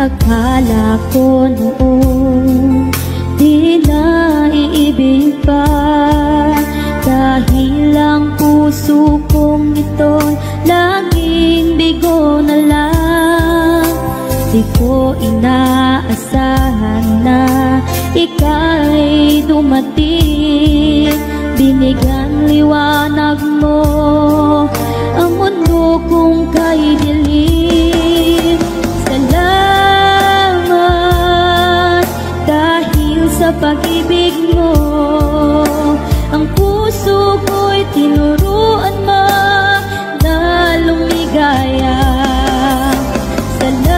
Akala ko noon di na iibig pa, dahil ang puso kong ito laging bigo na lang. Di ko inaasahan na ika'y dumating, binigyan liwanag mo ang mundo kong kay dilim. Salamat dahil sa pag-ibig mo, ang puso ko'y tinuruan mo na lumigaya. Salamat,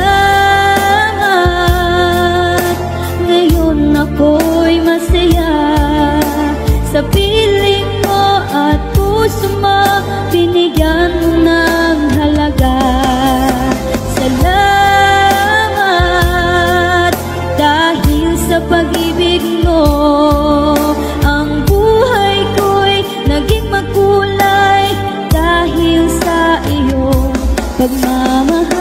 ngayon ako'y masaya sa piling mo at puso mo, binigyan mo ng halaga. Salamat dahil sa pag-ibig mo, ang buhay ko'y naging makulay dahil sa iyong pagmamahal.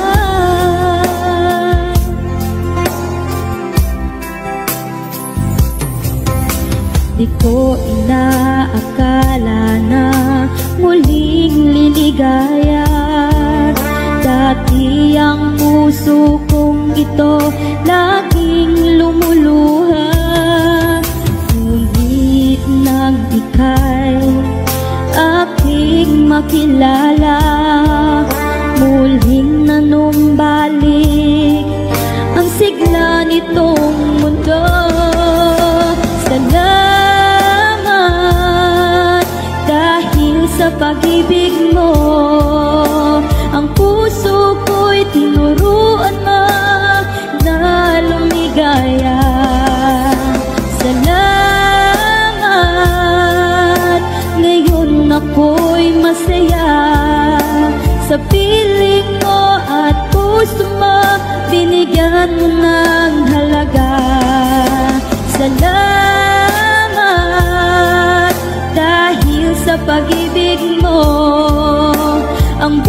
Di ko inaakala na muling liligaya, dati ang puso kong ito laging lumuluha. Ngunit nang ika'y aking makilala, muling nanumbalik ang sigla nitong mundo. Salamat dahil sa pag-ibig mo, ang puso ko'y tinuruan mo na lumigaya. Salamat, ngayon ako'y masaya sa piling mo at puso mo, binigyan mo ng halaga. Salamat dahil sa pag-ibig mo, ang